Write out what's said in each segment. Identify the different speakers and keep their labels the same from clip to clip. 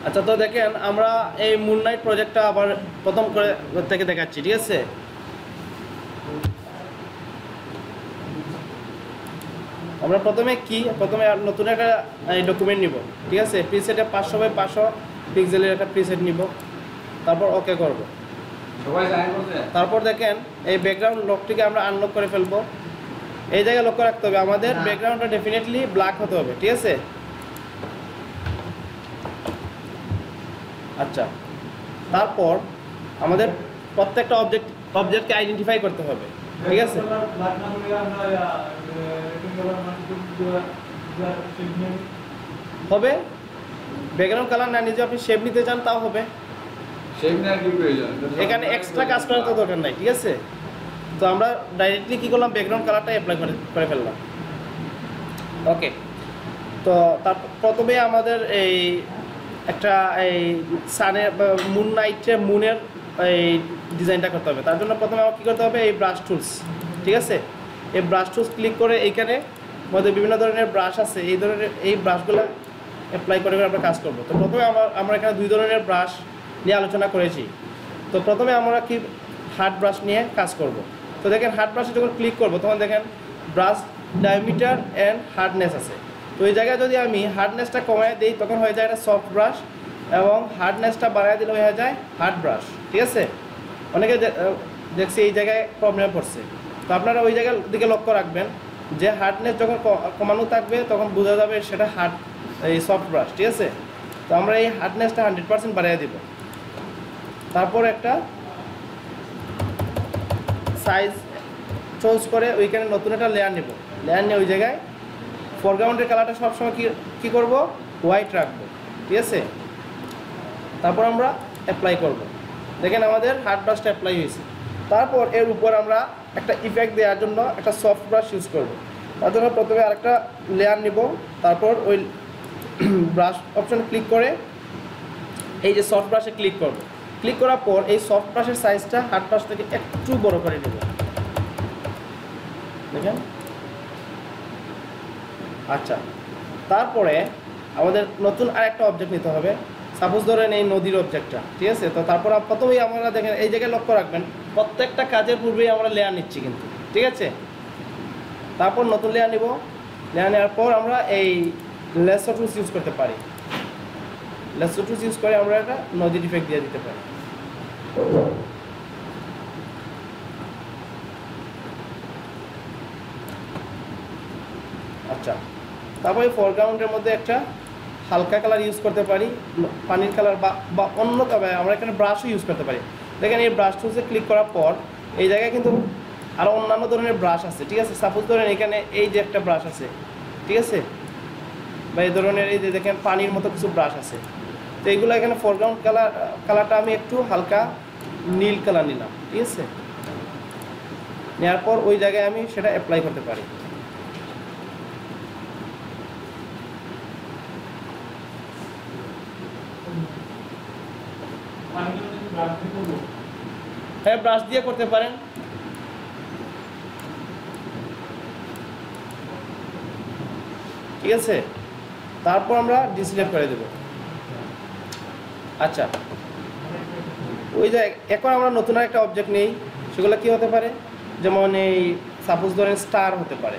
Speaker 1: আচ্ছা, তো দেখেন আমরা এই মুন নাইট প্রজেক্টটা আবার প্রথম করে থেকে দেখাচ্ছি, ঠিক আছে? আমরা প্রথমে নতুন একটা ডকুমেন্ট নিব, ঠিক আছে? প্রিসেটে 500x500 পিক্সেলের একটা প্রিসেট নিব, তারপর ওকে করব। তারপর দেখেন এই ব্যাকগ্রাউন্ড লকটিকে আমরা আনলক করে ফেলবো। এই জায়গায় লক্ষ্য রাখতে হবে আমাদের ব্যাকগ্রাউন্ডটা ডেফিনেটলি ব্ল্যাক হতে হবে, ঠিক আছে? আচ্ছা, তারপর আমাদের প্রত্যেকটা অবজেক্টকে আইডেন্টিফাই করতে হবে, ঠিক আছে? হবে ব্যাকগ্রাউন্ড কালার না নিজে আপনি শেপ নিতে চান তাও হবে, এখানে এক্সট্রা কাজ করার তো দরকার নাই, ঠিক আছে? তো আমরা ডাইরেক্টলি কী করলাম, ব্যাকগ্রাউন্ড কালারটা অ্যাপ্লাই করে ফেললাম। ওকে, তো প্রথমে আমাদের এই একটা মুন নাইটের মুনের এই ডিজাইনটা করতে হবে। তার জন্য প্রথমে আমার কী করতে হবে, এই ব্রাশ টুলস, ঠিক আছে? এই ব্রাশ টুলস ক্লিক করে এইখানে মধ্যে বিভিন্ন ধরনের ব্রাশ আছে, এই ব্রাশগুলো অ্যাপ্লাই করে আমরা কাজ করব। তো প্রথমে আমরা এখানে 2 ধরনের ব্রাশ নিয়ে আলোচনা করেছি। তো প্রথমে আমরা কি হার্ড ব্রাশ নিয়ে কাজ করব। তো দেখেন হার্ড ব্রাশে যখন ক্লিক করব তখন দেখেন ব্রাশ ডায়ামিটার অ্যান্ড হার্ডনেস আছে। তো এই জায়গায় যদি আমি হার্ডনেসটা কমায় দিই তখন হয়ে যায় এটা সফট ব্রাশ, এবং হার্ডনেসটা বাড়ায় দিলে হয়ে যায় হার্ড ব্রাশ, ঠিক আছে? অনেকে দেখছি এই জায়গায় প্রবলেমে পড়ছে। তো আপনারা ওই জায়গার দিকে লক্ষ্য রাখবেন যে হার্ডনেস যখন কমানো থাকবে তখন বোঝা যাবে সেটা এই সফট ব্রাশ, ঠিক আছে? তো আমরা এই হার্ডনেসটা 100% বাড়িয়ে দিব। তারপর একটা সাইজ চুজ করে ওইখানে নতুন একটা লেয়ার নেব। লেয়ার নিয়ে ওই জায়গায় ফরগ্রাউন্ডের কালারটা সবসময় কী করব, হোয়াইট রাখবো, ঠিক আছে? তারপর আমরা অ্যাপ্লাই করব। দেখেন আমাদের হার্ড ব্রাশটা অ্যাপ্লাই হয়েছে। তারপর এর উপর আমরা একটা ইফেক্ট দেওয়ার জন্য একটা সফট ব্রাশ ইউজ করব। তার জন্য প্রথমে আরেকটা লেয়ার নিব, তারপর ওই ব্রাশ অপশন ক্লিক করে এই যে সফট ব্রাশে ক্লিক করব। ক্লিক করার পর এই সফট ব্রাশের সাইজটা হার্ড ব্রাশ থেকে একটু বড় করে নেব, দেখেন। আচ্ছা, তারপরে আমাদের নতুন আরেকটা অবজেক্ট নিতে হবে। সাপোজ ধরেন এই নদীর অবজেক্টটা, ঠিক আছে? তো তারপর প্রথমেই আমরা দেখেন এই জায়গায় লক্ষ্য রাখবেন প্রত্যেকটা কাজের পূর্বেই আমরা লেয়ার নিচ্ছি কিন্তু, ঠিক আছে? তারপর নতুন লেয়ার নিব। লেয়ার নেওয়ার পর আমরা এই লেসো টুলস ইউজ করতে পারি। লেসো টুলস ইউজ করে আমরা একটা নদীর ইফেক্ট দিয়ে দিতে পারি। আচ্ছা, তারপরে ফরগ্রাউন্ডের মধ্যে একটা হালকা কালার ইউজ করতে পারি, পানির কালার বা অন্য কালার। আমরা এখানে ব্রাশও ইউজ করতে পারি। দেখেন এই ব্রাশ টুলসে ক্লিক করার পর এই জায়গায় কিন্তু আরও অন্যান্য ধরনের ব্রাশ আছে, ঠিক আছে? সাপোজ ধরেন এখানে এই যে একটা ব্রাশ আছে, ঠিক আছে? বা এই ধরনের এই যে দেখেন পানির মতো কিছু ব্রাশ আছে। তো এইগুলো এখানে ফরগ্রাউন্ড কালারটা আমি একটু হালকা নীল কালার নিলাম, ঠিক আছে? নেওয়ার পর ওই জায়গায় আমি সেটা অ্যাপ্লাই করতে পারি। হ্যাঁ, ব্রাশ দিয়ে করতে পারেন। ঠিক আছে, তারপর আমরা ডিসিলেক্ট করে দেব। আচ্ছা, ওই যে এখন আমরা নতুন একটা অবজেক্ট নেই, সেগুলো কি হতে পারে, যেমন এই সাপোজ ধরেন স্টার হতে পারে।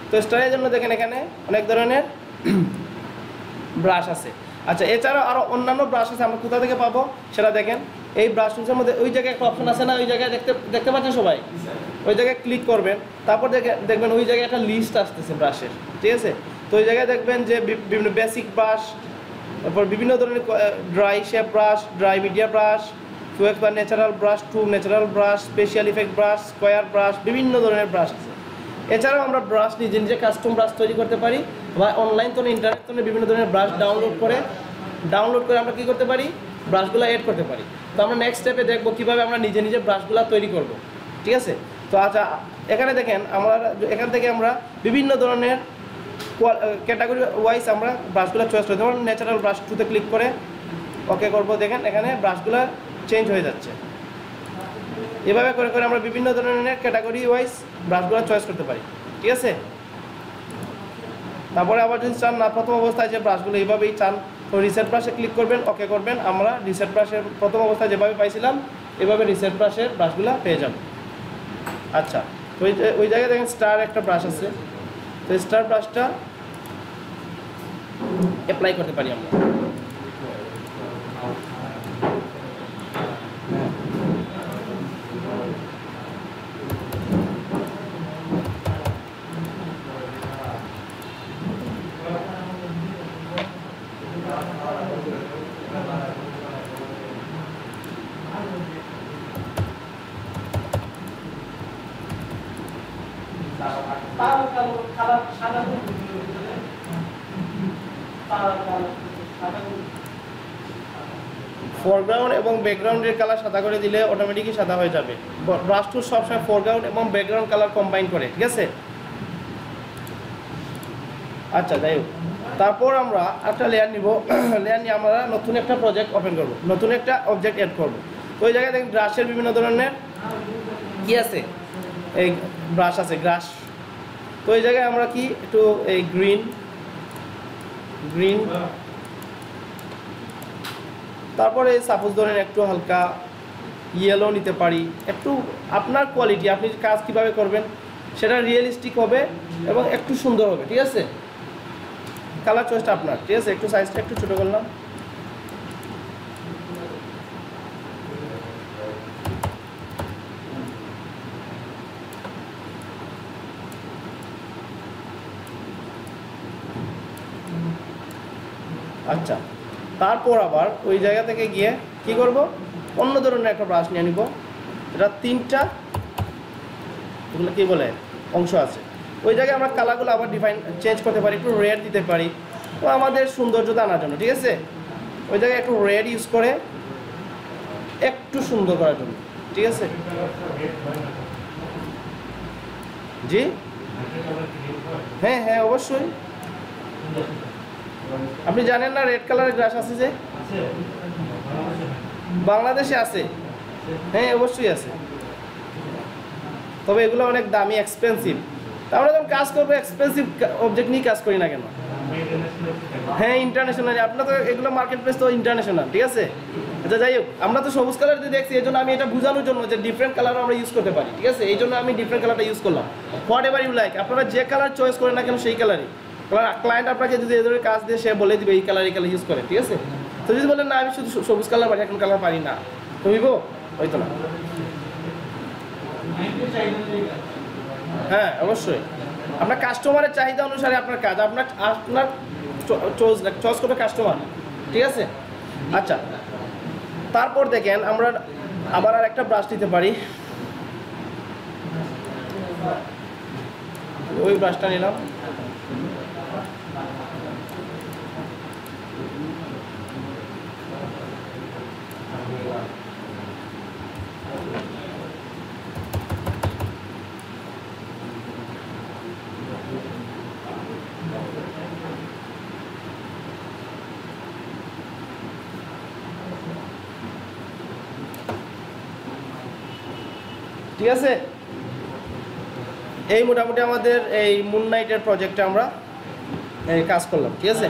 Speaker 1: তো স্টারের জন্য দেখেন এখানে অনেক ধরনের ব্রাশ আছে। আচ্ছা, এছাড়াও আরও অন্যান্য ব্রাশ আছে, আমরা কোথা থেকে পাবো সেটা দেখেন। এই ব্রাশ টুলসের মধ্যে ওই জায়গায় একটা অপশন আছে না, ওই জায়গায় দেখতে পাচ্ছেন সবাই? ওই জায়গায় ক্লিক করবেন, তারপর দেখবেন ওই জায়গায় একটা লিস্ট আসতেছে ব্রাশের, ঠিক আছে? তো ওই জায়গায় দেখবেন যে বিভিন্ন বেসিক ব্রাশ, তারপর বিভিন্ন ধরনের dry shape brush, dry media brush, ফুয়েক্স বা natural brush, two natural brush, special effect brush, square brush, বিভিন্ন ধরনের ব্রাশ আছে। এছাড়াও আমরা ব্রাশ নিজে নিজে কাস্টম ব্রাশ তৈরি করতে পারি, বা অনলাইন তো ইন্টারনেট তো বিভিন্ন ধরনের ব্রাশ ডাউনলোড করে আমরা কী করতে পারি, ব্রাশগুলো এড করতে পারি। তো আমরা নেক্সট স্টেপে দেখবো কীভাবে আমরা নিজে নিজে ব্রাশগুলো তৈরি করব, ঠিক আছে? তো আচ্ছা, এখানে দেখেন এখান থেকে আমরা বিভিন্ন ধরনের ক্যাটাগরি ওয়াইজ আমরা ব্রাশগুলো চয়েস করি। যেমন ন্যাচারাল ব্রাশ টুতে ক্লিক করে ওকে করব, দেখেন এখানে ব্রাশগুলো চেঞ্জ হয়ে যাচ্ছে। এভাবে করে করে আমরা বিভিন্ন ধরনের ক্যাটাগরি ওয়াইজ ব্রাশগুলো চয়েস করতে পারি, ঠিক আছে? তারপরে আবার যদি চান না প্রথম অবস্থায় যে ব্রাশগুলো এইভাবেই চান, তো রিসেট ব্রাশে ক্লিক করবেন, ওকে করবেন। আমরা রিসেট ব্রাশের প্রথম অবস্থায় যেভাবে পাইছিলাম এভাবে রিসেট ব্রাশের ব্রাশগুলো পেয়ে যাব। আচ্ছা, তো ওই জায়গায় দেখেন স্টার একটা ব্রাশ আছে, তো স্টার ব্রাশটা অ্যাপ্লাই করতে পারি আমরা। ফোরগ্রাউন্ড এবং ব্যাকগ্রাউন্ডের কালার সাদা করে দিলে অটোমেটিকই সাদা হয়ে যাবে। ব্রাশ টুল সবসময় ফোরগ্রাউন্ড এবং ব্যাকগ্রাউন্ড কালার কম্বাইন করে, ঠিক আছে। আচ্ছা, যাই হোক, তারপর আমরা একটা লেয়ার নিব। লেয়ার নিয়ে আমরা নতুন একটা প্রজেক্ট ওপেন করব, নতুন একটা অবজেক্ট অ্যাড করব। তো ওই জায়গায় দেখেন ব্রাশের বিভিন্ন ধরনের কি আছে, এই ব্রাশ আছে, ব্রাশ। তো এই জায়গায় আমরা কি একটু এই গ্রিন, তারপরে সাপোজ ধরেন একটু হালকা ইয়েলো নিতে পারি। একটু আপনার কোয়ালিটি, আপনি কাজ কিভাবে করবেন সেটা রিয়েলিস্টিক হবে এবং একটু সুন্দর হবে, ঠিক আছে। কালার চয়েসটা আপনার, ঠিক আছে। একটু সাইজটা একটু ছোটো করলাম। আচ্ছা, তারপর আবার ওই জায়গা থেকে গিয়ে কি করব, অন্য ধরনের একটা ব্রাশ নিয়ে নিব। এটা তিনটা এগুলো কী বলে অংশ আছে। ওই জায়গায় আমরা কালারগুলো আবার চেঞ্জ করতে পারি, একটু রেড দিতে পারি, তো আমাদের সৌন্দর্যতা আনার জন্য, ঠিক আছে। ওই জায়গায় একটু রেড ইউজ করে একটু সুন্দর করার জন্য, ঠিক আছে। জি হ্যাঁ হ্যাঁ, অবশ্যই। আপনি জানেন না রেড কালারের ব্রাশ আছে যে বাংলাদেশে আছে? হ্যাঁ অবশ্যই আছে, তবে এগুলো অনেক দামি, এক্সপেন্সিভ। আমরা যখন কাজ করবো এক্সপেন্সিভ অবজেক্ট নিয়ে কাজ করি না কেন? হ্যাঁ ইন্টারন্যাশনাল, আপনার তো এগুলো মার্কেট প্লেস তো ইন্টারন্যাশনাল, ঠিক আছে। আচ্ছা যাই হোক, আমরা তো সবুজ কালার দিয়ে দেখছি, এই জন্য আমি এটা বোঝানোর জন্য যে ডিফারেন্ট কালার আমরা ইউজ করতে পারি, ঠিক আছে। এই জন্য আমি ডিফারেন্ট কালারটা ইউজ করলাম। হোয়াট এভার ইউ লাইক, আপনারা যে কালার চয়েস করেন না কেন সেই কালারই। ক্লায়েন্ট আপনাকে যদি এই ধরনের কাজ দিয়ে সে বলে দিবে এই কালার ইউজ করে, ঠিক আছে। তো যদি বলেন না আমি শুধু সবুজ কালার পারি, এখন কালার পারি না, তো হইব? হয়তো না। হ্যাঁ অবশ্যই, আপনার কাস্টমারের চাহিদা অনুসারে আপনার কাজ, আপনার চয়েস করবে কাস্টমার, ঠিক আছে। আচ্ছা, তারপর দেখেন আমরা আবার আর একটা ব্রাশ নিতে পারি। ওই ব্রাশটা নিলাম। ঠিক আছে, এই মোটামুটি আমাদের এই মুন নাইটের প্রজেক্টে আমরা কাজ করলাম, ঠিক আছে।